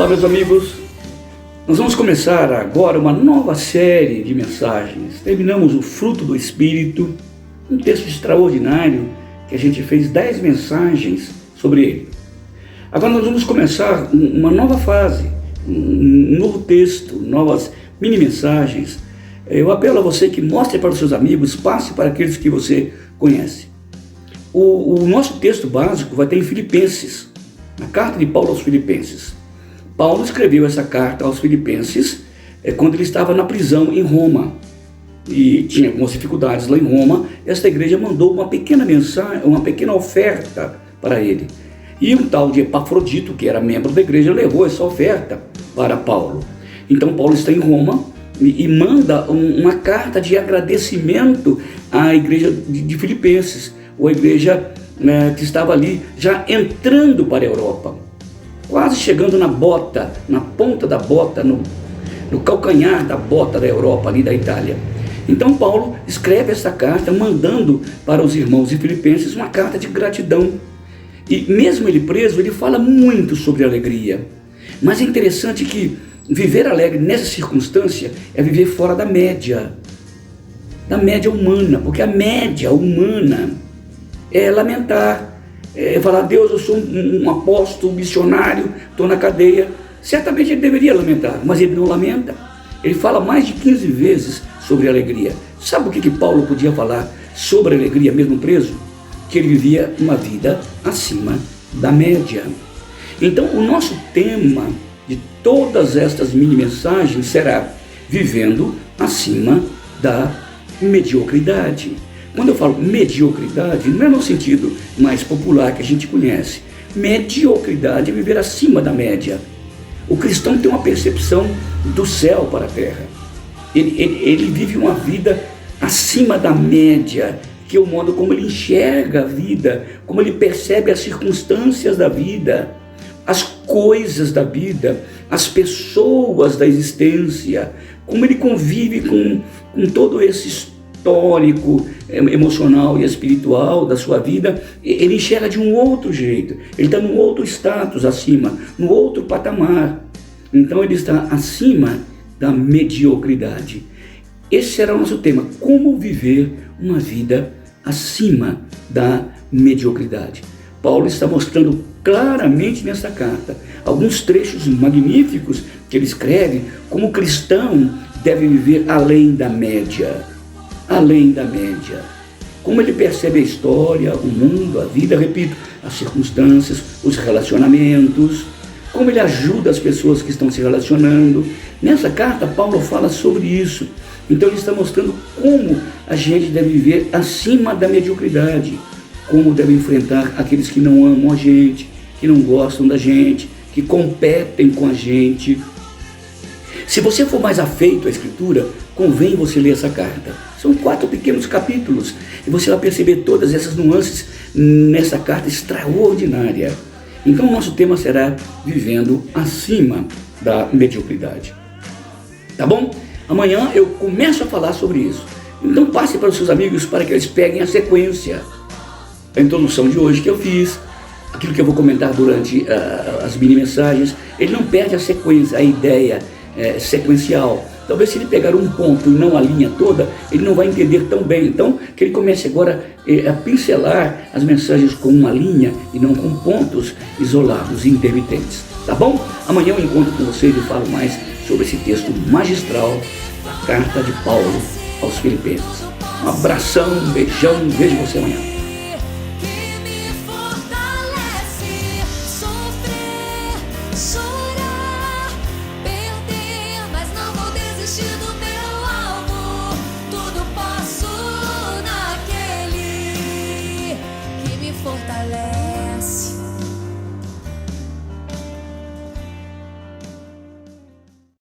Olá, meus amigos. Nós vamos começar agora uma nova série de mensagens. Terminamos o fruto do Espírito, um texto extraordinário que a gente fez 10 mensagens sobre ele. Agora nós vamos começar uma nova fase, um novo texto, novas mini mensagens. Eu apelo a você que mostre para os seus amigos, passe para aqueles que você conhece. O nosso texto básico vai ter em Filipenses, na carta de Paulo aos Filipenses. Paulo escreveu essa carta aos Filipenses quando ele estava na prisão em Roma e tinha algumas dificuldades lá em Roma. Esta igreja mandou uma pequena mensagem, uma pequena oferta para ele. E um tal de Epafrodito, que era membro da igreja, levou essa oferta para Paulo. Então Paulo está em Roma e manda uma carta de agradecimento à igreja de Filipenses, ou a igreja que estava ali já entrando para a Europa, quase chegando na bota, na ponta da bota, no calcanhar da bota da Europa, ali da Itália. Então Paulo escreve essa carta mandando para os irmãos de Filipenses uma carta de gratidão. E mesmo ele preso, ele fala muito sobre alegria. Mas é interessante que viver alegre nessa circunstância é viver fora da média humana, porque a média humana é lamentar, falar: Deus, eu sou um apóstolo, missionário, estou na cadeia. Certamente ele deveria lamentar, mas ele não lamenta. Ele fala mais de 15 vezes sobre alegria. Sabe o que Paulo podia falar sobre alegria mesmo preso? Que ele vivia uma vida acima da média. Então o nosso tema de todas estas mini mensagens será vivendo acima da mediocridade. Quando eu falo mediocridade, não é no sentido mais popular que a gente conhece. Mediocridade é viver acima da média. O cristão tem uma percepção do céu para a terra. Ele vive uma vida acima da média, que é o modo como ele enxerga a vida, como ele percebe as circunstâncias da vida, as coisas da vida, as pessoas da existência, como ele convive com todo esse histórico emocional e espiritual da sua vida. Ele enxerga de um outro jeito, ele está num outro status acima, num outro patamar. Então ele está acima da mediocridade. Esse será o nosso tema: como viver uma vida acima da mediocridade. Paulo está mostrando claramente nessa carta alguns trechos magníficos que ele escreve como o cristão deve viver além da média. Além da média. Como ele percebe a história, o mundo, a vida, repito, as circunstâncias, os relacionamentos, como ele ajuda as pessoas que estão se relacionando. Nessa carta, Paulo fala sobre isso. Então ele está mostrando como a gente deve viver acima da mediocridade, como deve enfrentar aqueles que não amam a gente, que não gostam da gente, que competem com a gente. Se você for mais afeito à Escritura, convém você ler essa carta. São 4 pequenos capítulos e você vai perceber todas essas nuances nessa carta extraordinária. Então o nosso tema será vivendo acima da mediocridade. Tá bom? Amanhã eu começo a falar sobre isso. Então passe para os seus amigos para que eles peguem a sequência. A introdução de hoje que eu fiz, aquilo que eu vou comentar durante as mini mensagens, ele não perde a sequência, a ideia sequencial. Talvez se ele pegar um ponto e não a linha toda, ele não vai entender tão bem. Então, que ele comece agora a pincelar as mensagens com uma linha e não com pontos isolados e intermitentes. Tá bom? Amanhã eu encontro com vocês e falo mais sobre esse texto magistral da carta de Paulo aos Filipenses. Um abração, um beijão, vejo você amanhã.